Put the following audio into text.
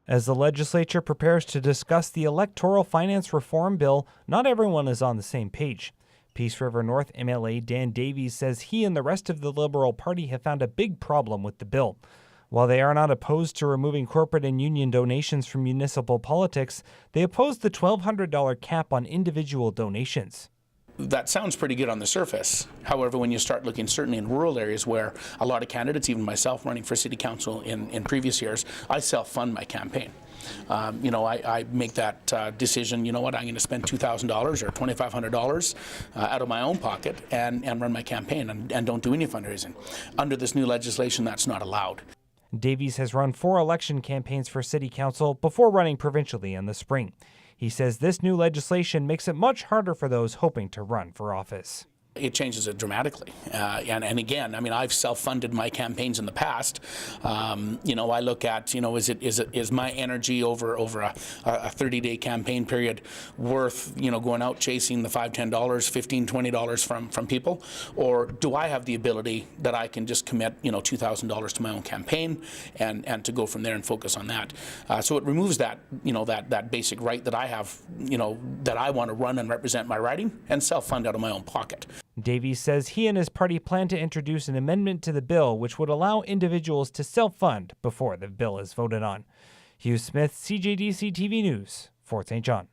As the legislature prepares to discuss the electoral finance reform bill, not everyone is on the same page. Peace River North MLA Dan Davies says he and the rest of the Liberal Party have found a big problem with the bill. While they are not opposed to removing corporate and union donations from municipal politics, they oppose the $1,200 cap on individual donations. That sounds pretty good on the surface. However, when you start looking, certainly in rural areas where a lot of candidates, even myself running for city council in previous years, I self-fund my campaign. I make that decision, you know what, I'm going to spend $2,000 or $2,500 out of my own pocket and run my campaign and don't do any fundraising. Under this new legislation, that's not allowed. Davies has run 4 election campaigns for city council before running provincially in the spring. He says this new legislation makes it much harder for those hoping to run for office. It changes it dramatically. And again, I mean, I've self-funded my campaigns in the past. I look at, is my energy over a 30-day campaign period worth, going out chasing the $5, $10, $15, $20 from people? Or do I have the ability that I can just commit, $2,000 to my own campaign and to go from there and focus on that? So it removes that, that basic right that I have, that I want to run and represent my riding and self-fund out of my own pocket. Davies says he and his party plan to introduce an amendment to the bill which would allow individuals to self-fund before the bill is voted on. Hugh Smith, CJDC TV News, Fort St. John.